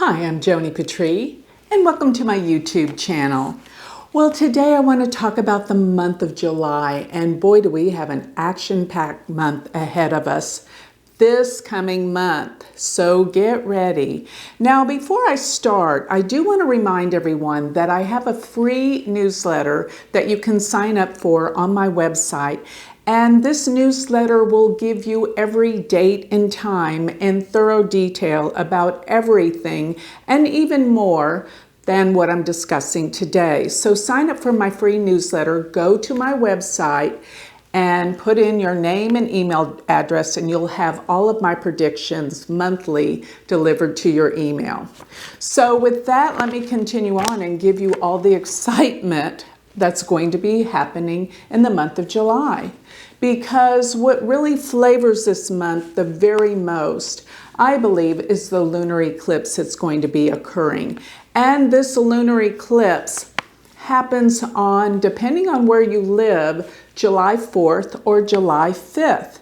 Hi, I'm Joni Patry, and welcome to my YouTube channel. Well, today I want to talk about the month of July, and boy, do we have an action-packed month ahead of us this coming month, so get ready. Now, before I start, I do want to remind everyone that I have a free newsletter that you can sign up for on my website. And this newsletter will give you every date and time in thorough detail about everything and even more than what I'm discussing today. So sign up for my free newsletter, go to my website and put in your name and email address, and you'll have all of my predictions monthly delivered to your email. So with that, let me continue on and give you all the excitement that's going to be happening in the month of July. Because what really flavors this month the very most, I believe, is the lunar eclipse that's going to be occurring. And this lunar eclipse happens on, depending on where you live, July 4th or July 5th.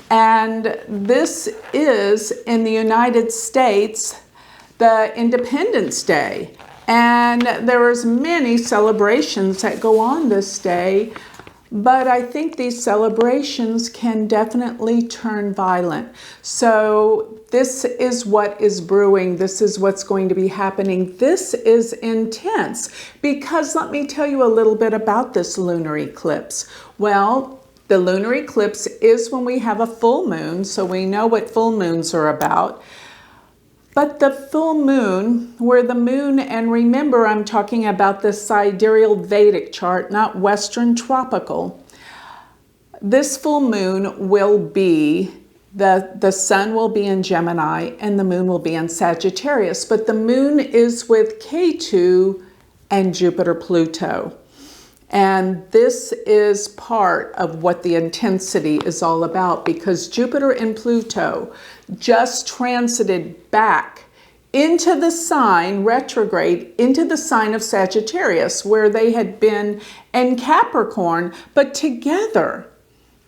And this is, in the United States, the Independence Day. And there's many celebrations that go on this day. But I think these celebrations can definitely turn violent. So this is what is brewing. This is what's going to be happening. This is intense because let me tell you a little bit about this lunar eclipse. Well, the lunar eclipse is when we have a full moon, so we know what full moons are about. But the full moon, where the moon, and remember I'm talking about the sidereal Vedic chart, not Western tropical. This full moon will be, the sun will be in Gemini and the moon will be in Sagittarius. But the moon is with K2 and Jupiter Pluto. And this is part of what the intensity is all about, because Jupiter and Pluto just transited back into the sign, retrograde, into the sign of Sagittarius, where they had been in Capricorn, but together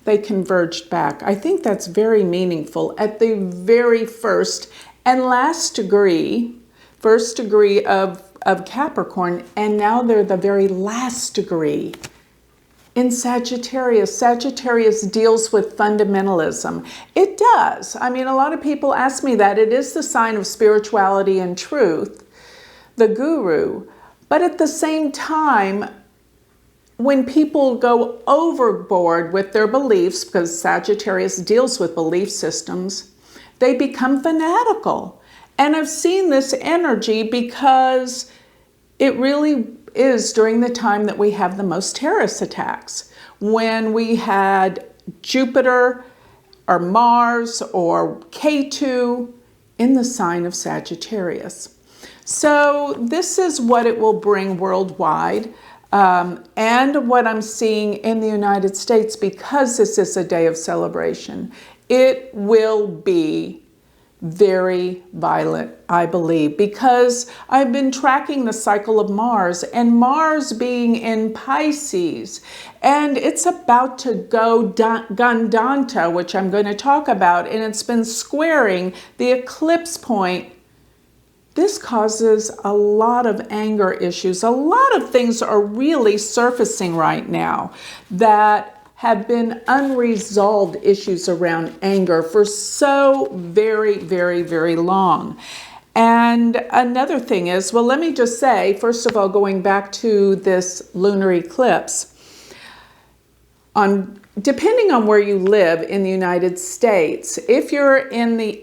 they converged back. I think that's very meaningful at the very first and last degree, first degree of Capricorn, and now they're the very last degree in Sagittarius. Sagittarius deals with fundamentalism. It does. I mean, a lot of people ask me that. It is the sign of spirituality and truth, the guru. But at the same time, when people go overboard with their beliefs, because Sagittarius deals with belief systems, they become fanatical. And I've seen this energy because it really is during the time that we have the most terrorist attacks. When we had Jupiter or Mars or K2 in the sign of Sagittarius. So this is what it will bring worldwide. And what I'm seeing in the United States, because this is a day of celebration, it will be very violent, I believe, because I've been tracking the cycle of Mars, and Mars being in Pisces, and it's about to go Gandanta, which I'm going to talk about, and it's been squaring the eclipse point. This causes a lot of anger issues. A lot of things are really surfacing right now that have been unresolved issues around anger for so very, very, very long. And another thing is, well, let me just say, first of all, going back to this lunar eclipse, depending on where you live in the United States, if you're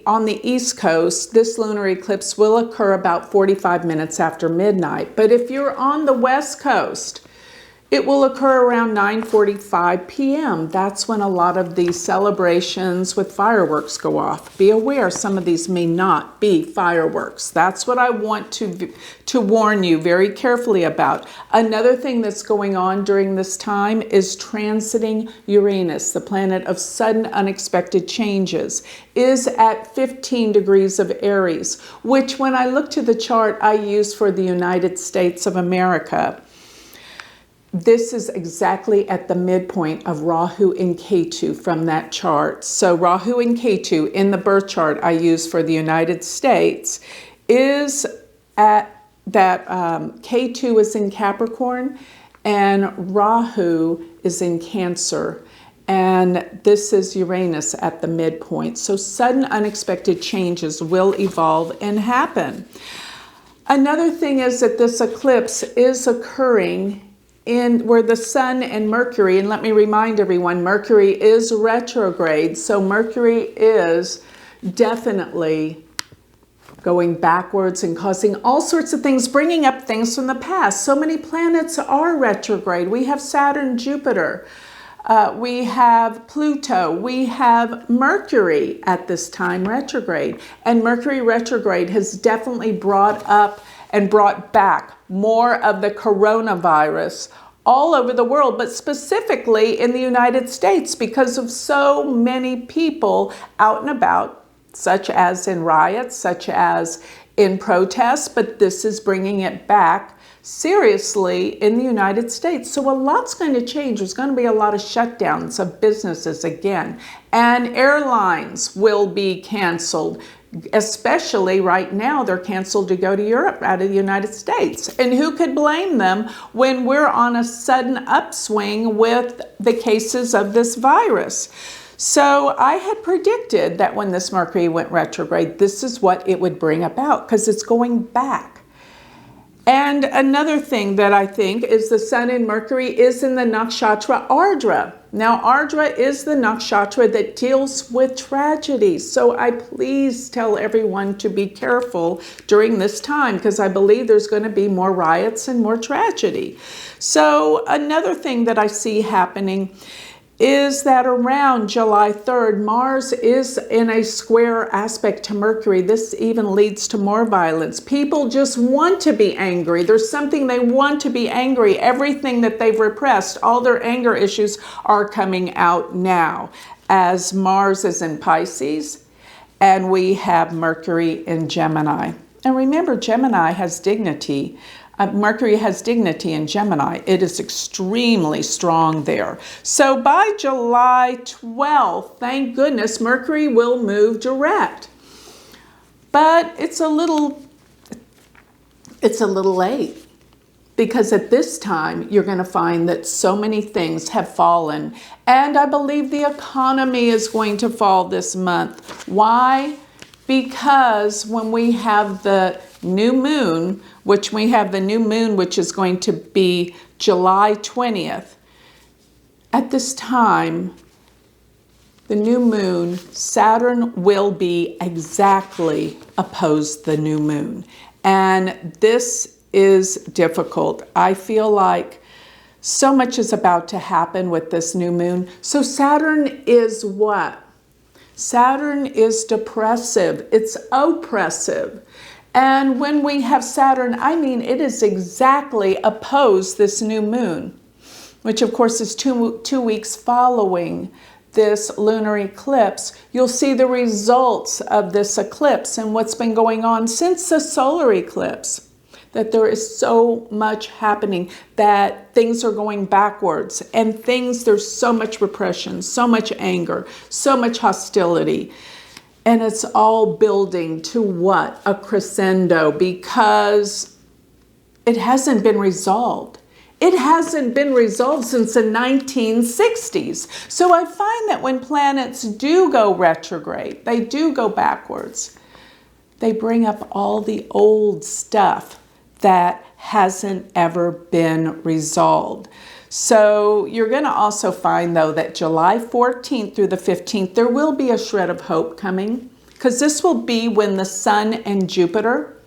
on the East Coast, this lunar eclipse will occur about 45 minutes after midnight. But if you're on the West Coast, it will occur around 9:45 p.m. That's when a lot of these celebrations with fireworks go off. Be aware, some of these may not be fireworks. That's what I want to warn you very carefully about. Another thing that's going on during this time is transiting Uranus, the planet of sudden unexpected changes, is at 15 degrees of Aries, which when I look to the chart I use for the United States of America, this is exactly at the midpoint of Rahu and Ketu from that chart. So Rahu and Ketu in the birth chart I use for the United States is at that K2 is in Capricorn and Rahu is in Cancer. And this is Uranus at the midpoint. So sudden unexpected changes will evolve and happen. Another thing is that this eclipse is occurring in where the Sun and Mercury, and let me remind everyone, Mercury is retrograde. So Mercury is definitely going backwards and causing all sorts of things, bringing up things from the past. So many planets are retrograde. We have Saturn, Jupiter. We have Pluto, we have Mercury at this time retrograde. And Mercury retrograde has definitely brought up and brought back more of the coronavirus all over the world, but specifically in the United States because of so many people out and about, such as in riots, such as in protests, but this is bringing it back seriously in the United States. So a lot's going to change. There's going to be a lot of shutdowns of businesses again, and airlines will be canceled. Especially right now, they're canceled to go to Europe out of the United States. And who could blame them when we're on a sudden upswing with the cases of this virus? So I had predicted that when this Mercury went retrograde, this is what it would bring about because it's going back. And another thing that I think is the Sun and Mercury is in the nakshatra Ardra. Now, Ardra is the nakshatra that deals with tragedy. So I please tell everyone to be careful during this time because I believe there's going to be more riots and more tragedy. So another thing that I see happening is that around July 3rd, Mars is in a square aspect to Mercury. This even leads to more violence. People just want to be angry. There's something they want to be angry. Everything that they've repressed, all their anger issues are coming out now as Mars is in Pisces and we have Mercury in Gemini. And remember, Gemini has dignity. Mercury has dignity in Gemini. It is extremely strong there. So by July 12th, thank goodness, Mercury will move direct. But it's a little late because at this time, you're going to find that so many things have fallen. And I believe the economy is going to fall this month. Why? Because when we have the new moon, which is going to be July 20th, at this time, the new moon, Saturn will be exactly opposed the new moon. And this is difficult. I feel like so much is about to happen with this new moon. So Saturn is what? Saturn is depressive. It's oppressive. And when we have Saturn, I mean, it is exactly opposed this new moon, which of course is two weeks following this lunar eclipse. You'll see the results of this eclipse and what's been going on since the solar eclipse, that there is so much happening, that things are going backwards and there's so much repression, so much anger, so much hostility. And it's all building to what? A crescendo, because it hasn't been resolved. It hasn't been resolved since the 1960s. So I find that when planets do go retrograde, they do go backwards, they bring up all the old stuff that hasn't ever been resolved. So you're going to also find, though, that July 14th through the 15th, there will be a shred of hope coming, because this will be when the Sun and Jupiter,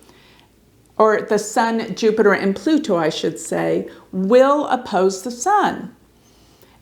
or the Sun, Jupiter, and Pluto, I should say, will oppose the Sun.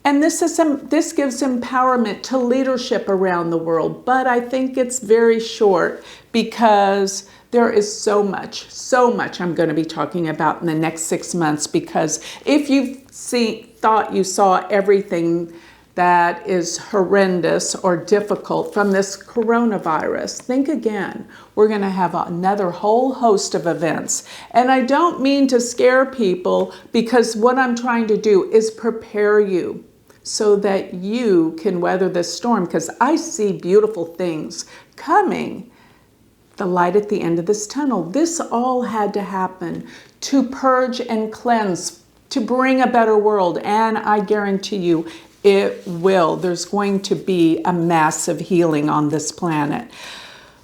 And this gives empowerment to leadership around the world, but I think it's very short because there is so much I'm going to be talking about in the next 6 months, because if you thought you saw everything that is horrendous or difficult from this coronavirus, think again. We're going to have another whole host of events. And I don't mean to scare people, because what I'm trying to do is prepare you so that you can weather this storm, because I see beautiful things coming the light at the end of this tunnel. This all had to happen to purge and cleanse, to bring a better world. And I guarantee you it will. There's going to be a massive healing on this planet.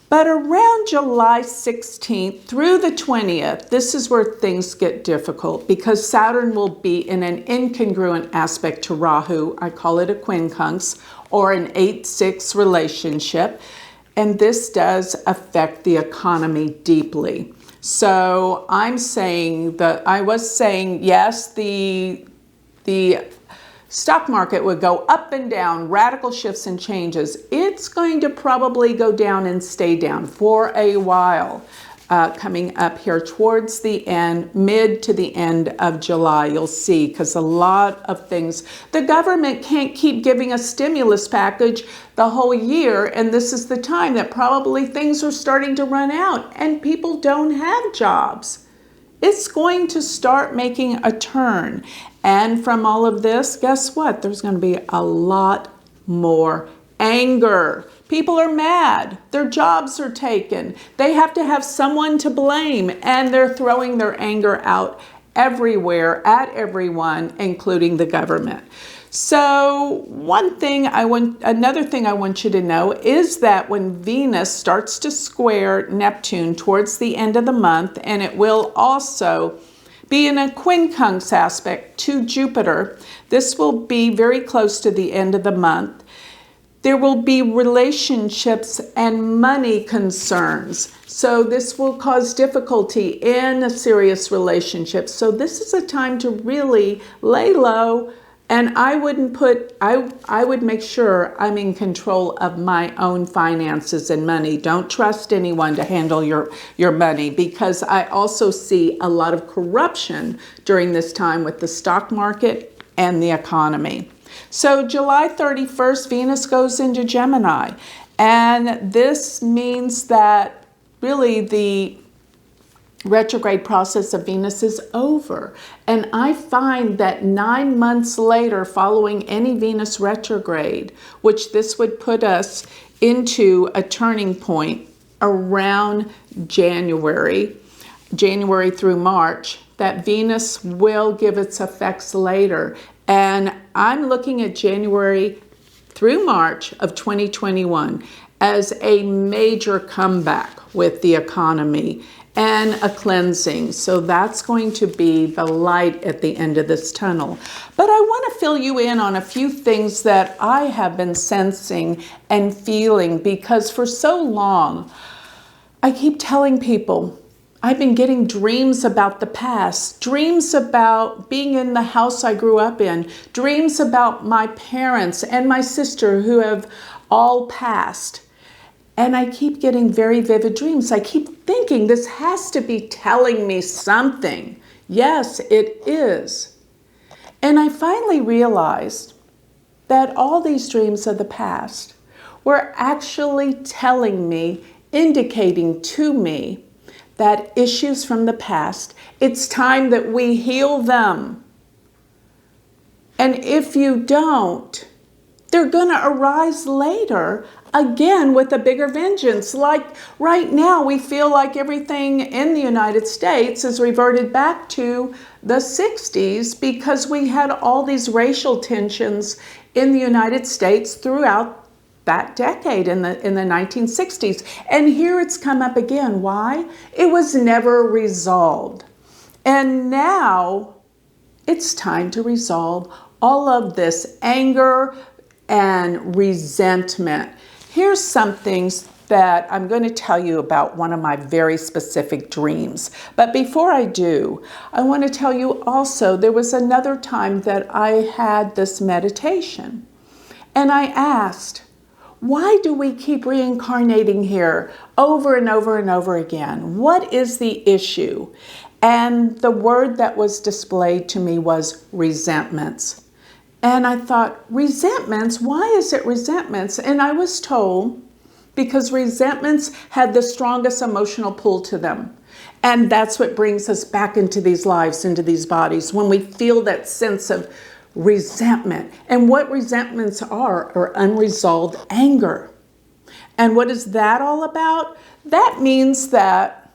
But around July 16th through the 20th, this is where things get difficult because Saturn will be in an incongruent aspect to Rahu. I call it a quincunx or an 8-6 relationship. And this does affect the economy deeply. So I'm saying that I was saying, yes, the stock market would go up and down, radical shifts and changes. It's going to probably go down and stay down for a while, coming up here towards the end, mid to the end of July, you'll see, because a lot of things, the government can't keep giving a stimulus package the whole year, and this is the time that probably things are starting to run out and people don't have jobs. It's going to start making a turn. And from all of this, guess what? There's going to be a lot more anger. People are mad. Their jobs are taken. They have to have someone to blame, and they're throwing their anger out everywhere at everyone, including the government. So another thing I want you to know is that when Venus starts to square Neptune towards the end of the month, and it will also be in a quincunx aspect to Jupiter, this will be very close to the end of the month. There will be relationships and money concerns. So this will cause difficulty in a serious relationship. So this is a time to really lay low. And I would make sure I'm in control of my own finances and money. Don't trust anyone to handle your money, because I also see a lot of corruption during this time with the stock market and the economy. So July 31st, Venus goes into Gemini. And this means that really the retrograde process of Venus is over. And I find that 9 months later, following any Venus retrograde, which this would put us into a turning point around January through March, that Venus will give its effects later. And I'm looking at January through March of 2021 as a major comeback with the economy and a cleansing. So that's going to be the light at the end of this tunnel. But I want to fill you in on a few things that I have been sensing and feeling, because for so long, I keep telling people, I've been getting dreams about the past, dreams about being in the house I grew up in, dreams about my parents and my sister who have all passed. And I keep getting very vivid dreams. I keep thinking this has to be telling me something. Yes, it is. And I finally realized that all these dreams of the past were actually telling me, indicating to me that issues from the past, it's time that we heal them. And if you don't, they're going to arise later again with a bigger vengeance. Like right now, we feel like everything in the United States is reverted back to the 60s because we had all these racial tensions in the United States throughout that decade in the 1960s. And here it's come up again. Why? It was never resolved. And now it's time to resolve all of this anger and resentment. Here's some things that I'm going to tell you about one of my very specific dreams. But before I do, I want to tell you also there was another time that I had this meditation. And I asked, why do we keep reincarnating here over and over and over again? What is the issue? And the word that was displayed to me was resentments. And I thought, resentments? Why is it resentments? And I was told because resentments had the strongest emotional pull to them. And that's what brings us back into these lives, into these bodies, when we feel that sense of resentment. And what resentments are unresolved anger. And what is that all about? That means that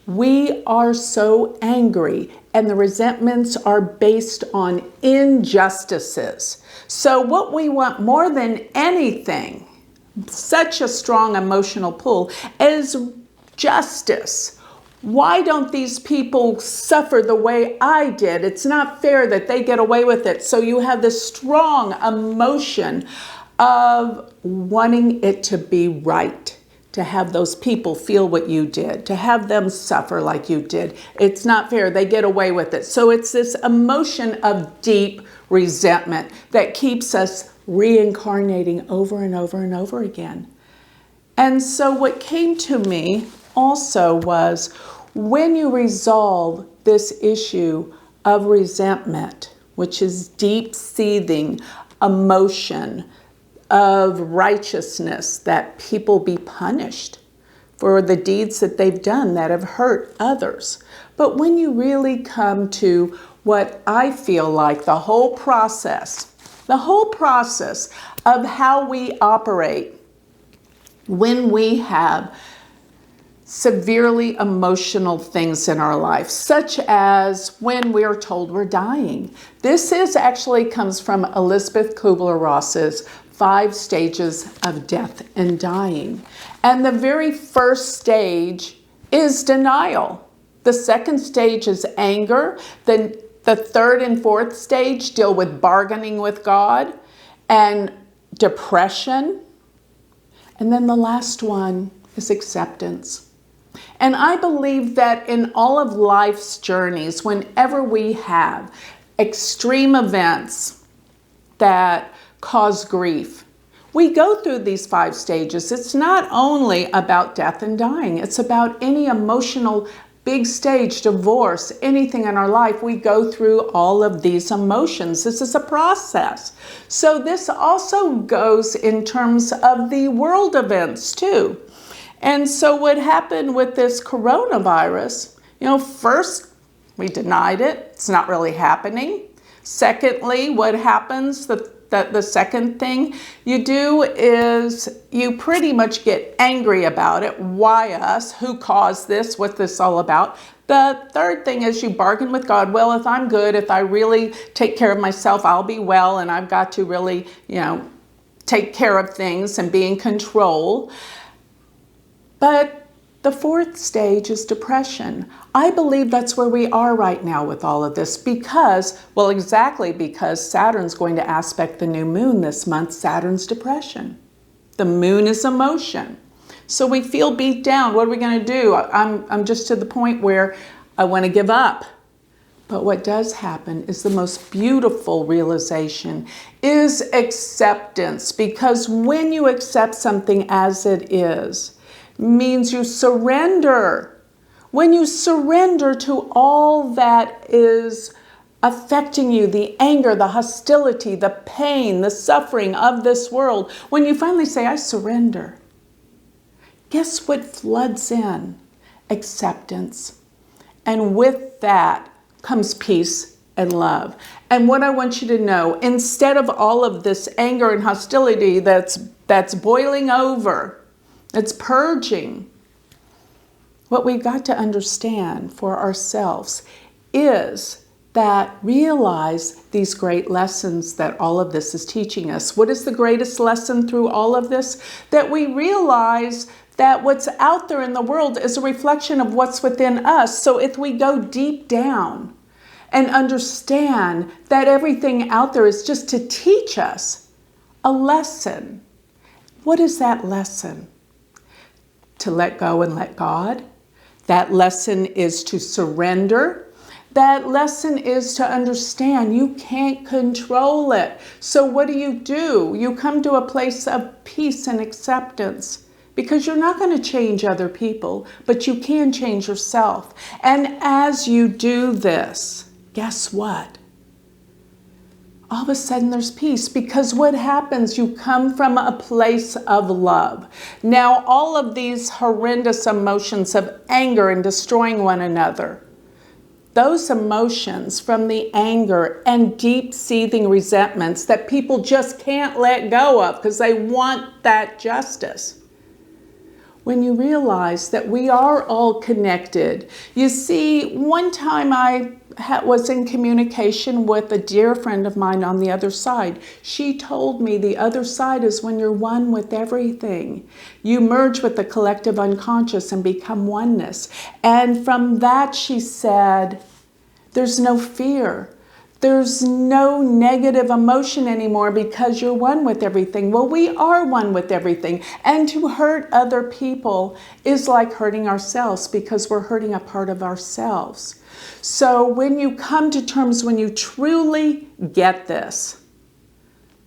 we are so angry and the resentments are based on injustices. So what we want more than anything, such a strong emotional pull, is justice. Why don't these people suffer the way I did? It's not fair that they get away with it. So you have this strong emotion of wanting it to be right, to have those people feel what you did, to have them suffer like you did. It's not fair. They get away with it. So it's this emotion of deep resentment that keeps us reincarnating over and over and over again. And so what came to me also was, when you resolve this issue of resentment, which is deep seething emotion of righteousness, that people be punished for the deeds that they've done that have hurt others. But when you really come to what I feel like the whole process of how we operate when we have severely emotional things in our life, such as when we're told we're dying. This actually comes from Elizabeth Kubler-Ross's 5 stages of death and dying. And the very first stage is denial. The second stage is anger. Then the third and fourth stage deal with bargaining with God and depression. And then the last one is acceptance. And I believe that in all of life's journeys, whenever we have extreme events that cause grief, we go through these 5 stages. It's not only about death and dying. It's about any emotional big stage, divorce, anything in our life. We go through all of these emotions. This is a process. So this also goes in terms of the world events too. And so what happened with this coronavirus, first we denied it. It's not really happening. Secondly, what happens, the second thing you do is you pretty much get angry about it. Why us? Who caused this? What's this all about? The third thing is you bargain with God. Well, if I'm good, if I really take care of myself, I'll be well, and I've got to really, take care of things and be in control. But the fourth stage is depression. I believe that's where we are right now with all of this because Saturn's going to aspect the new moon this month. Saturn's depression. The moon is emotion. So we feel beat down. What are we going to do? I'm just to the point where I want to give up. But what does happen is the most beautiful realization is acceptance, because when you accept something as it is, means you surrender. When you surrender to all that is affecting you, the anger, the hostility, the pain, the suffering of this world, when you finally say, I surrender, guess what floods in? Acceptance. And with that comes peace and love. And what I want you to know, instead of all of this anger and hostility that's boiling over, it's purging. What we've got to understand for ourselves is that realize these great lessons that all of this is teaching us. What is the greatest lesson through all of this? That we realize that what's out there in the world is a reflection of what's within us. So if we go deep down and understand that everything out there is just to teach us a lesson, what is that lesson? To let go and let God. That lesson is to surrender. That lesson is to understand you can't control it. So what do? You come to a place of peace and acceptance, because you're not going to change other people, but you can change yourself. And as you do this, guess what? All of a sudden there's peace, because what happens, you come from a place of love. Now, all of these horrendous emotions of anger and destroying one another, those emotions from the anger and deep seething resentments that people just can't let go of because they want that justice. when you realize that we are all connected. You see, one time I was in communication with a dear friend of mine on the other side. She told me the other side is when you're one with everything. You merge with the collective unconscious and become oneness. And from that, she said, there's no fear. There's no negative emotion anymore because you're one with everything. Well, we are one with everything. And to hurt other people is like hurting ourselves because we're hurting a part of ourselves. So when you come to terms, when you truly get this,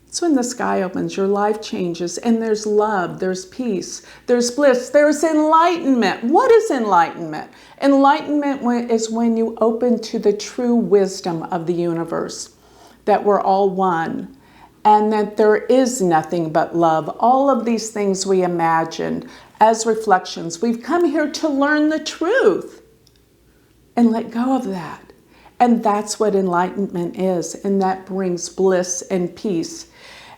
it's when the sky opens, your life changes, and there's love, there's peace, there's bliss, there's enlightenment. What is enlightenment? Enlightenment is when you open to the true wisdom of the universe, that we're all one, and that there is nothing but love. All of these things we imagined as reflections. We've come here to learn the truth and let go of that. And that's what enlightenment is, and that brings bliss and peace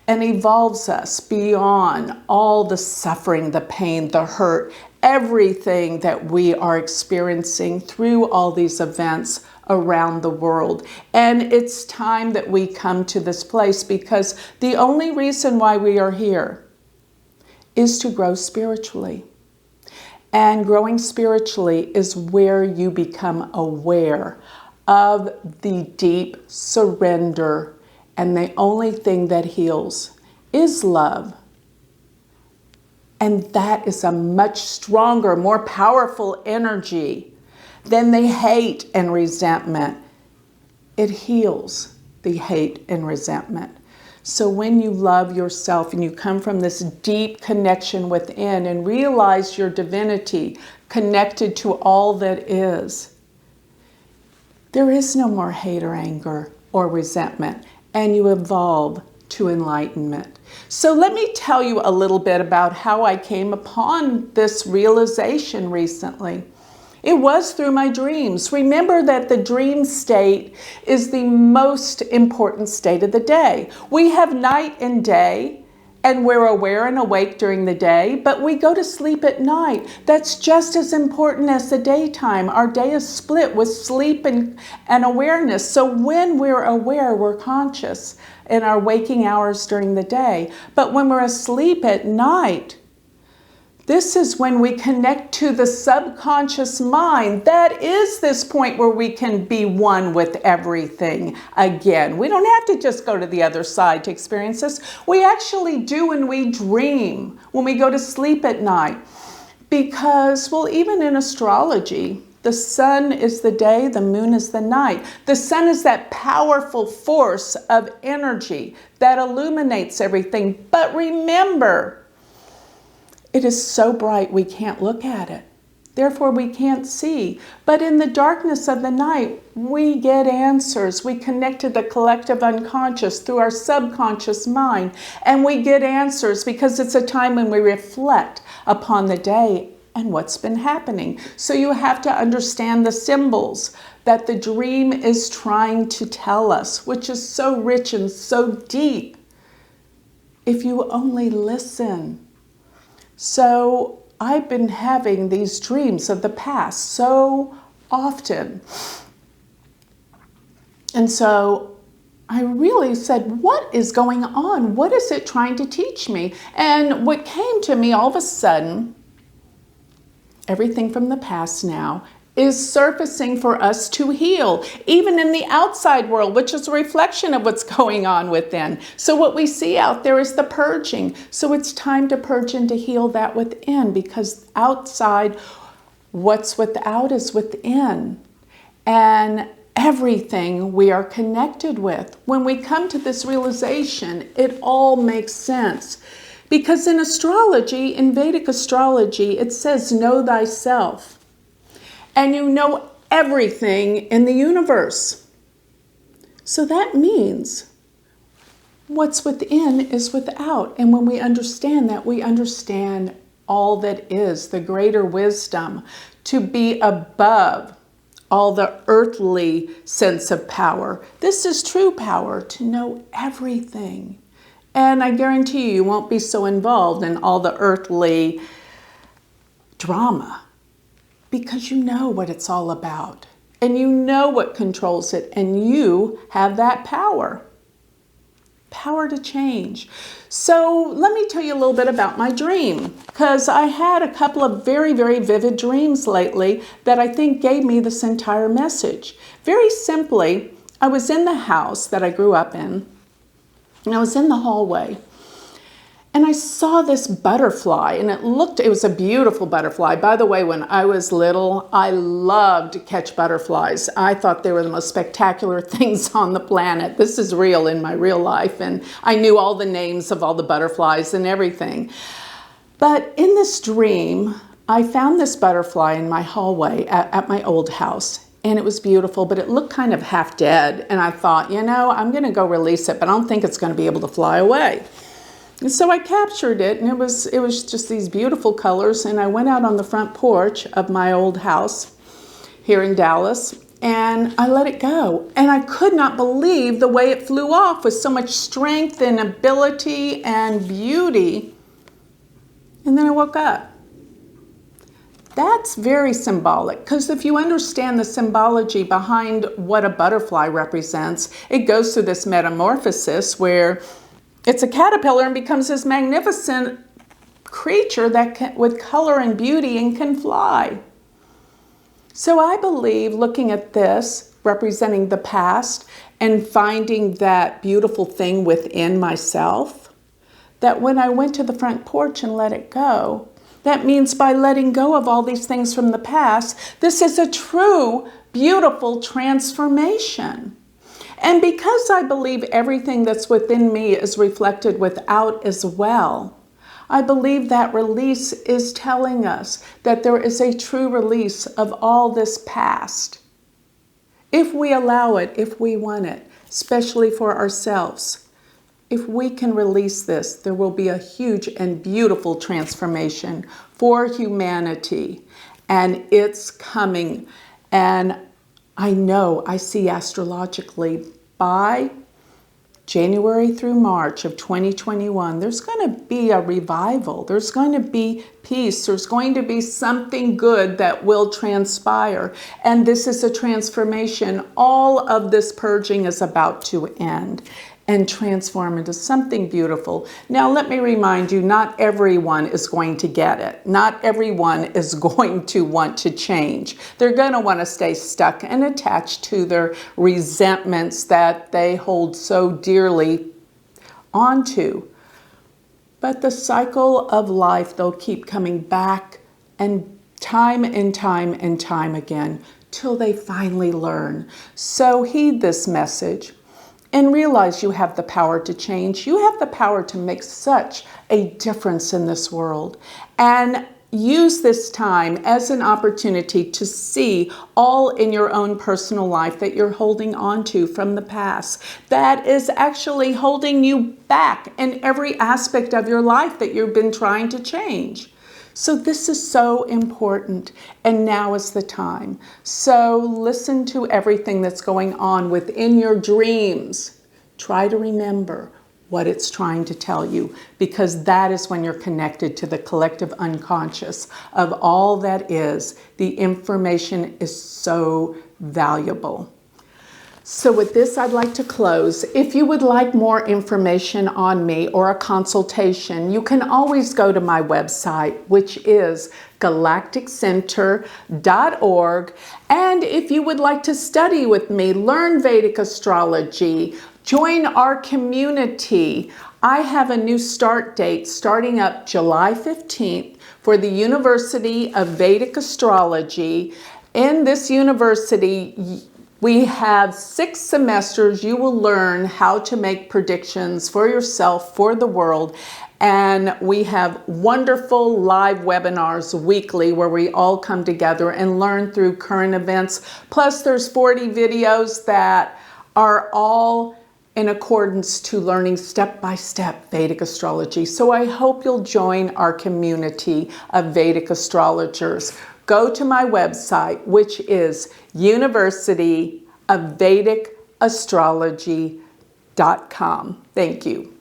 and evolves us beyond all the suffering, the pain, the hurt, everything that we are experiencing through all these events around the world. And it's time that we come to this place, because the only reason why we are here is to grow spiritually. And growing spiritually is where you become aware of the deep surrender, and the only thing that heals is love. And that is a much stronger, more powerful energy than the hate and resentment. It heals the hate and resentment. So when you love yourself and you come from this deep connection within and realize your divinity connected to all that is, there is no more hate or anger or resentment, and you evolve to enlightenment. So let me tell you a little bit about how I came upon this realization recently. It was through my dreams. Remember that the dream state is the most important state of the day. We have night and day, and we're aware and awake during the day, but we go to sleep at night. That's just as important as the daytime. Our day is split with sleep and awareness. So when we're aware, we're conscious in our waking hours during the day. But when we're asleep at night, this is when we connect to the subconscious mind. That is this point where we can be one with everything again. We don't have to just go to the other side to experience this. We actually do when we dream, when we go to sleep at night. Because, well, even in astrology, the sun is the day, the moon is the night. The sun is that powerful force of energy that illuminates everything. But remember, it is so bright we can't look at it. Therefore, we can't see. But in the darkness of the night, we get answers. We connect to the collective unconscious through our subconscious mind. And we get answers because it's a time when we reflect upon the day and what's been happening. So you have to understand the symbols that the dream is trying to tell us, which is so rich and so deep if you only listen. So I've been having these dreams of the past so often. And so I really said, what is going on? What is it trying to teach me? And what came to me all of a sudden, everything from the past now is surfacing for us to heal, even in the outside world, which is a reflection of what's going on within. So what we see out there is the purging. So it's time to purge and to heal that within, because outside, what's without is within. And everything we are connected with. When we come to this realization, it all makes sense. Because in astrology, in Vedic astrology, it says, know thyself. And you know everything in the universe. So that means what's within is without. And when we understand that, we understand all that is, the greater wisdom, to be above all the earthly sense of power. This is true power, to know everything. And I guarantee you, you won't be so involved in all the earthly drama because you know what it's all about and you know what controls it, and you have that power to change. So let me tell you a little bit about my dream, because I had a couple of very, very vivid dreams lately that I think gave me this entire message. Very simply, I was in the house that I grew up in, and I was in the hallway, and I saw this butterfly, and it was a beautiful butterfly. By the way, when I was little, I loved to catch butterflies. I thought they were the most spectacular things on the planet. This is real in my real life, and I knew all the names of all the butterflies and everything. But in this dream, I found this butterfly in my hallway at my old house. And it was beautiful, but it looked kind of half dead. And I thought, I'm going to go release it, but I don't think it's going to be able to fly away. And so I captured it, and it was just these beautiful colors. And I went out on the front porch of my old house here in Dallas, and I let it go. And I could not believe the way it flew off with so much strength and ability and beauty. And then I woke up. That's very symbolic, because if you understand the symbology behind what a butterfly represents, it goes through this metamorphosis where it's a caterpillar and becomes this magnificent creature with color and beauty and can fly. So I believe, looking at this, representing the past and finding that beautiful thing within myself, that when I went to the front porch and let it go, that means by letting go of all these things from the past, this is a true, beautiful transformation. And because I believe everything that's within me is reflected without as well, I believe that release is telling us that there is a true release of all this past. If we allow it, if we want it, especially for ourselves, if we can release this, there will be a huge and beautiful transformation for humanity. And it's coming. And I know, I see astrologically, by January through March of 2021, there's going to be a revival. There's going to be peace. There's going to be something good that will transpire. And this is a transformation. All of this purging is about to end and transform into something beautiful. Now, let me remind you, not everyone is going to get it. Not everyone is going to want to change. They're going to want to stay stuck and attached to their resentments that they hold so dearly onto. But the cycle of life, they'll keep coming back and time again till they finally learn. So heed this message. And realize you have the power to change. You have the power to make such a difference in this world. And use this time as an opportunity to see all in your own personal life that you're holding on to from the past. That is actually holding you back in every aspect of your life that you've been trying to change. So this is so important, and now is the time. So listen to everything that's going on within your dreams. Try to remember what it's trying to tell you, because that is when you're connected to the collective unconscious of all that is. The information is so valuable. So with this, I'd like to close. If you would like more information on me or a consultation, you can always go to my website, which is galacticcenter.org. And if you would like to study with me, learn Vedic astrology, join our community, I have a new start date starting up July 15th for the University of Vedic Astrology. In this university, we have 6 semesters. You will learn how to make predictions for yourself, for the world. And we have wonderful live webinars weekly where we all come together and learn through current events. Plus there's 40 videos that are all in accordance to learning step-by-step Vedic astrology. So I hope you'll join our community of Vedic astrologers. Go to my website, which is University of Vedic Astrology.com. Thank you.